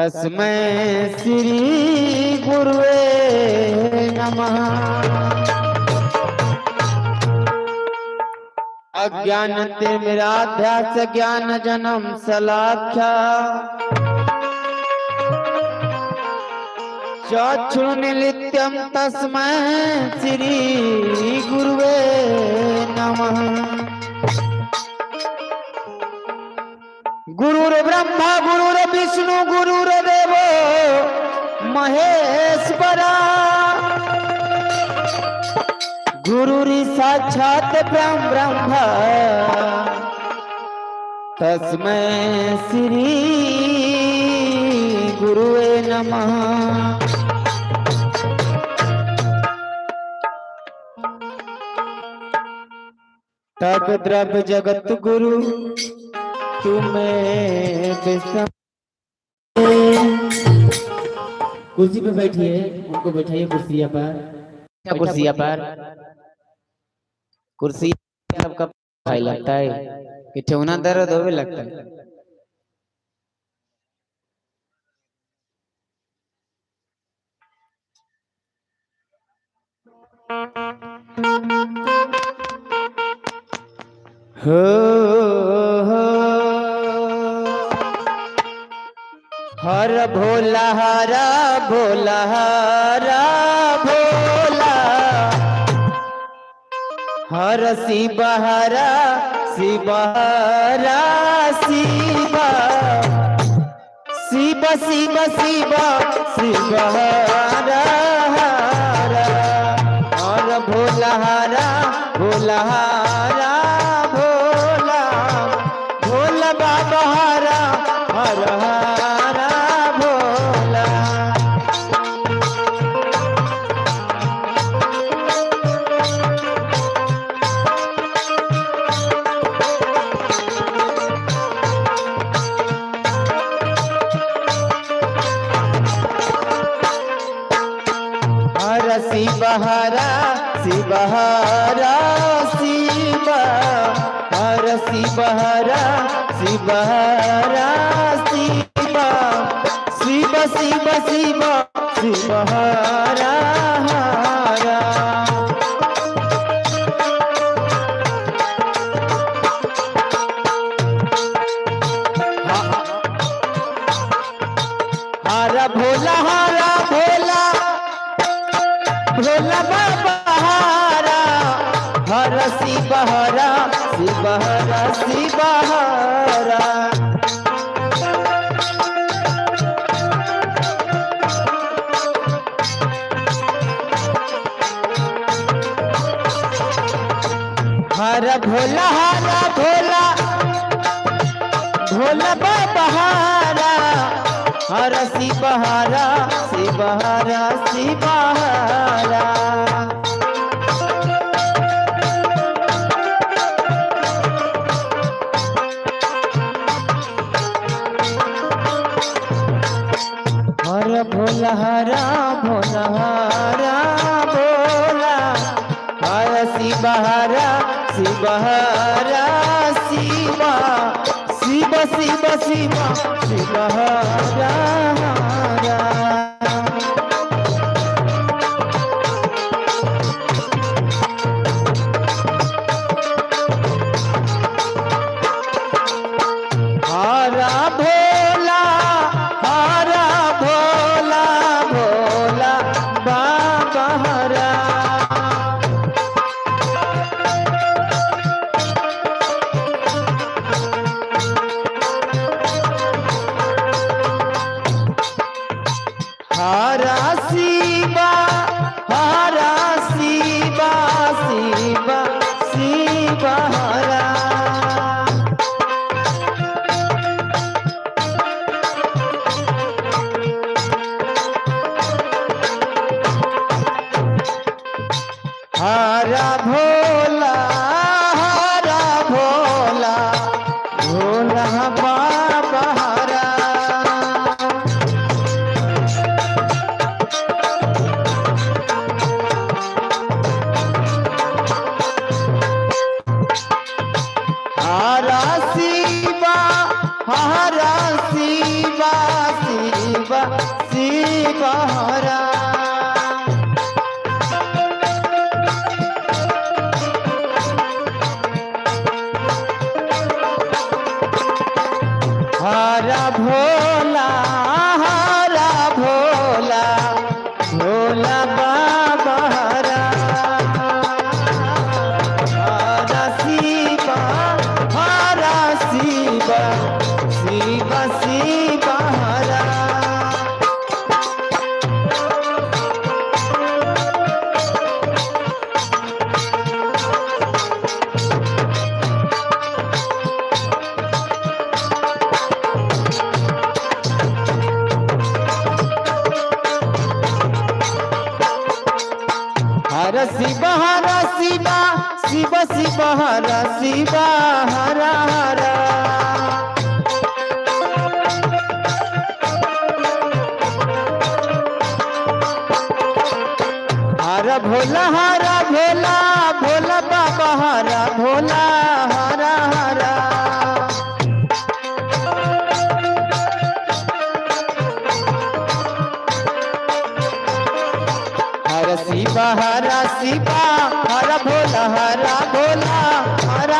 तस्मै श्री गुरुवे नमः। अज्ञानतिमिराध्यास ज्ञान जन्म सलाख्या चक्षुर्निलित्यं तस्मै श्री गुरुवे नमः। गुरुर्ब्रह्मा गुरुर्विष्णु गुरुर्देवो महेश्वरा गुरुर्साक्षात् ब्रह्म तस्मै श्री गुरुवे नमः। तप द्रव्य जगत गुरु तुम्हें कुर्सी पे बैठिए, उनको बैठाइए कुर्सिया पर। कुर्सिया पर कुर्सी सबका भाई लगता है कि ठेवना दर्द होवे लगता है। हो हर भोला हरा भोला हरा भोला हर शिव हरा शिव हरा शिव शिव शिव शिव शिव हरा हरा हर भोला हरा भोला हरा भोला भोला बाबा हरा हर हरा भोला। हर शिव हरा शिव हरा शिव हर शिव हरा शिव हरा शिव शिव शिव शिव शिव हरा हरा। हरा भोला भोला बाबा हरा हर शिव हरा शिव हरा शिव हरा। हर भोला भोला भोला बाबा हरा हर शिव हरा शिव हरा शिव हरा। हर भोला हरा भोला हरा भोला हर शिव हरा शिव हरा शिव शिव शिव शिव शिव हरा हरा। हरा भोला भोला बाबा हरा हरा शिवा शिवा शिव हरा। हरा भोला भोला बाबा हरा हरा शिवा शिवा शिव शिव हरा हरा भोला भोला बाबा हरा हरा शिव शिव शिव शिव हरा हर शिव शिव शिव शिव हर शिव हर हर हर भोला भोला बाबा हर भोला हर हर हर शिव हर भोला हर हर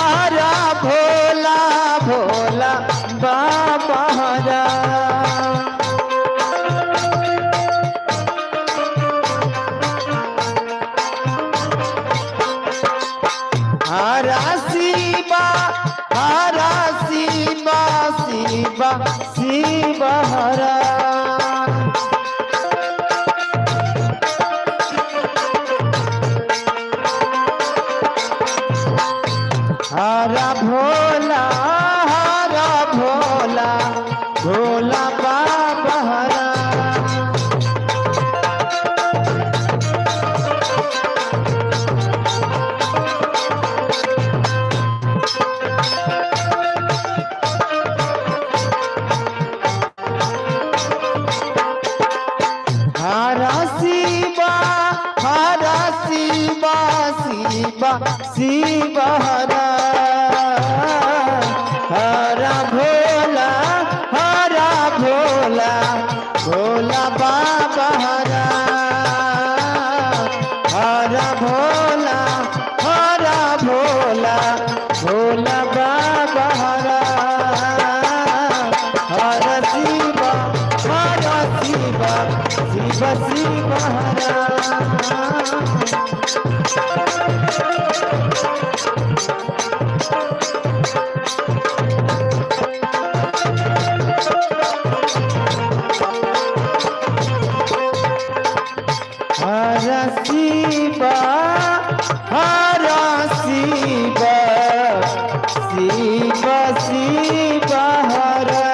हरा भोला भोला बाबा हरा हरा शिव शिव शिव हरा हरा भोला भोला बाबा हरा हरा शिव शिव शिव हरा हरा भोला भोला बाबा हरा हरा भोला भोला बाबा हरा हरा शिव शिव शिव हरा हरा शिव शिव शिव हरा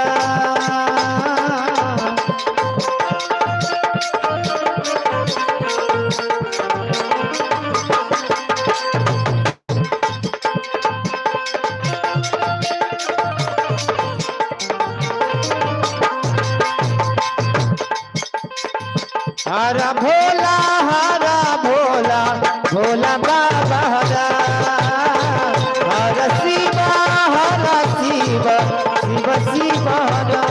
हरा भोला भोला बाबा हरा हरा शिव शिव शिव हरा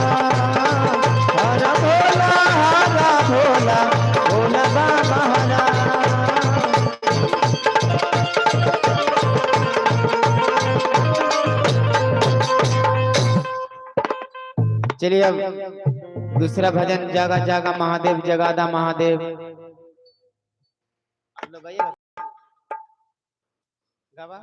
हरा भोला भोला बाबा हरा चलिए अब दूसरा भजन जागा जागा महादेव जगादा महादेव आप लोग गाइए गावा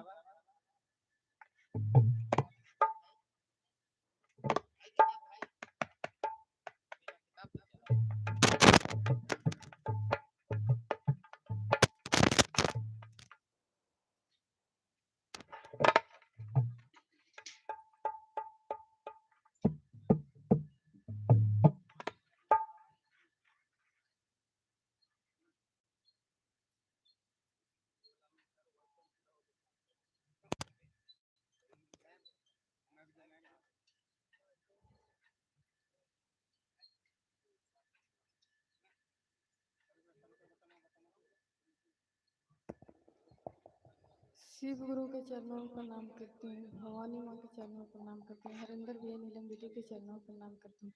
शिव गुरु के चरणों में प्रणाम करती हूँ, भवानी माँ के चरणों में प्रणाम करती हूँ, हरिंदर भैया नीलम दीदी के चरणों में प्रणाम करती हूँ।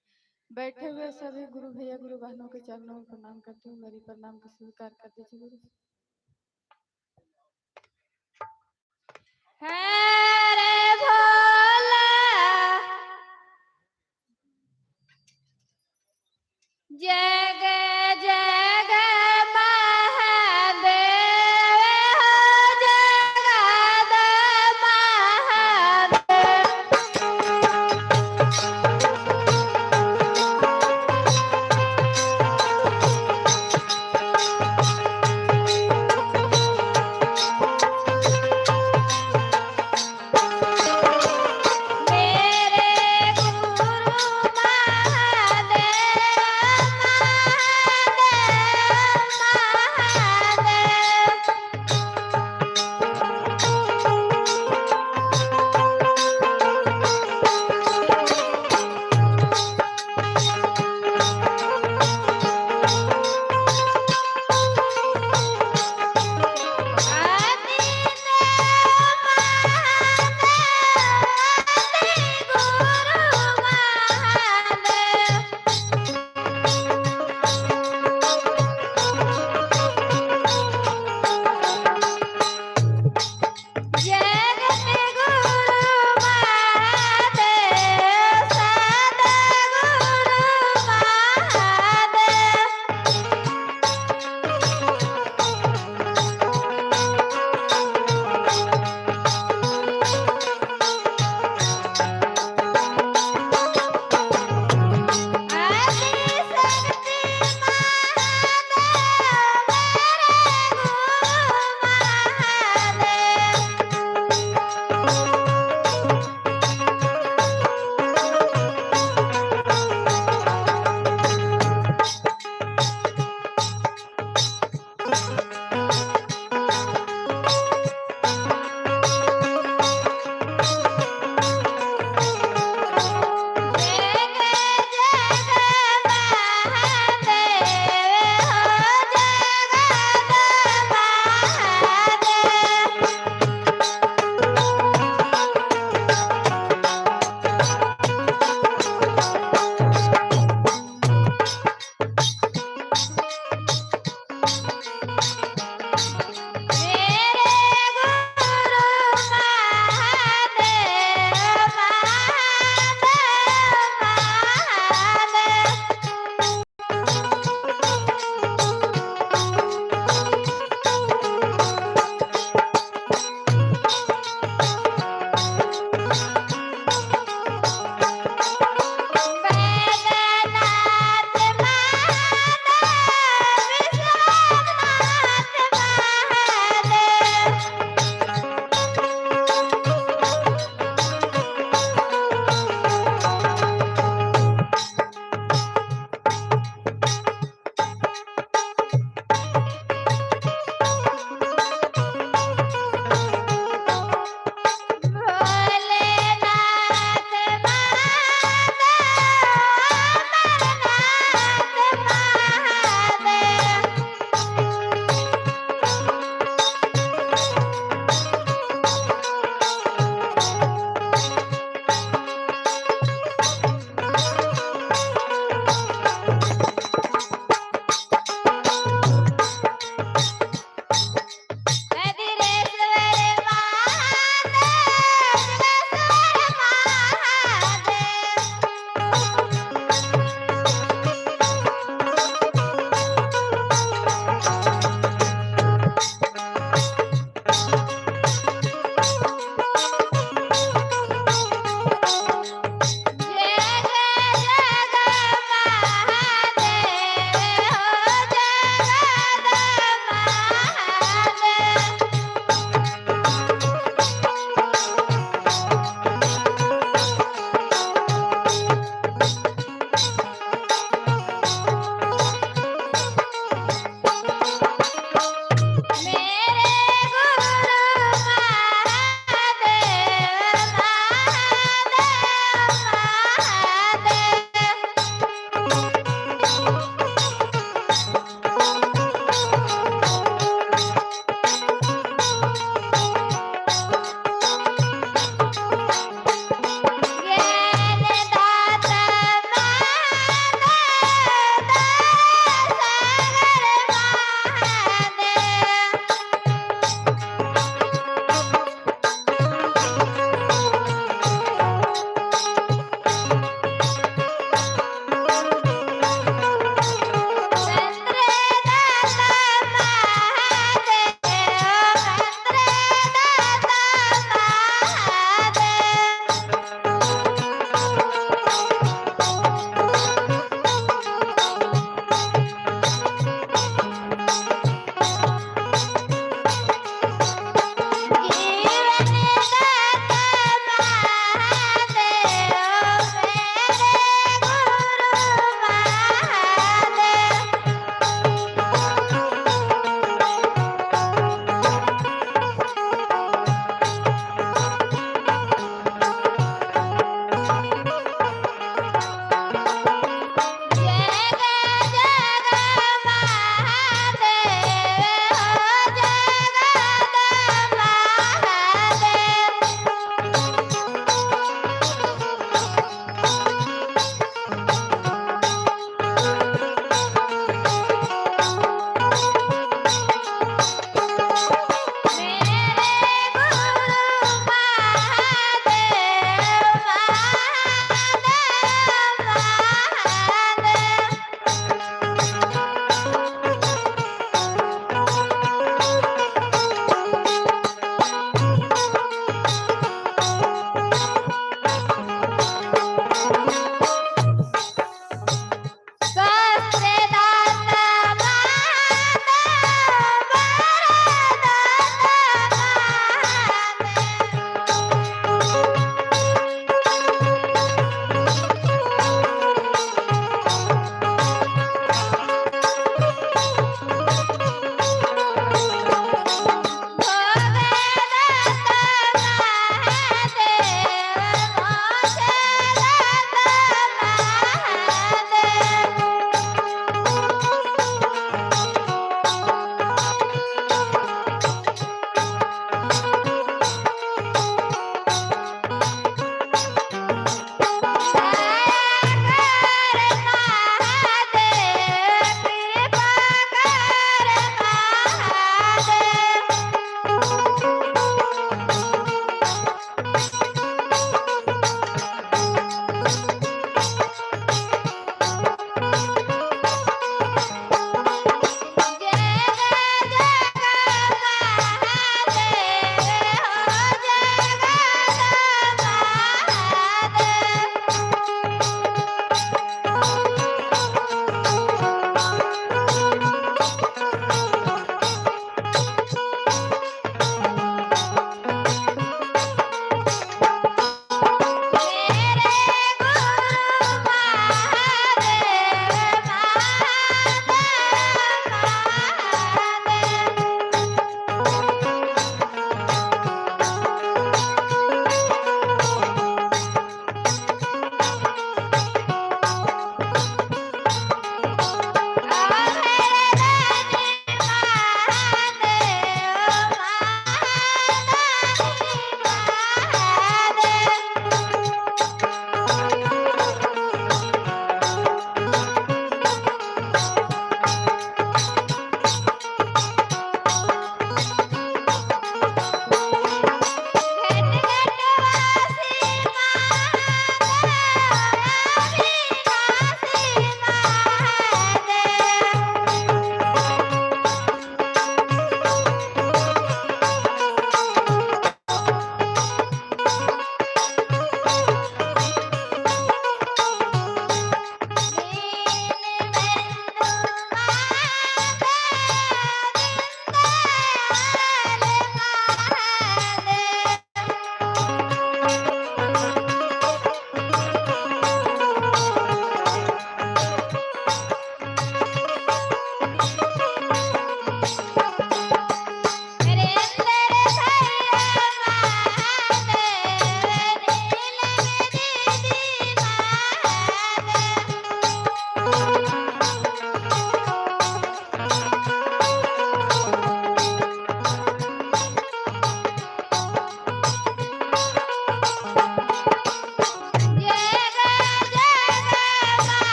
बैठे हुए सभी गुरु भैया गुरु बहनों के चरणों में प्रणाम करती हूँ। मेरी प्रणाम को स्वीकार कर दीजिए गुरु। हरे भोला जग जग महादेव हो जगद मेरे गुरु महादेव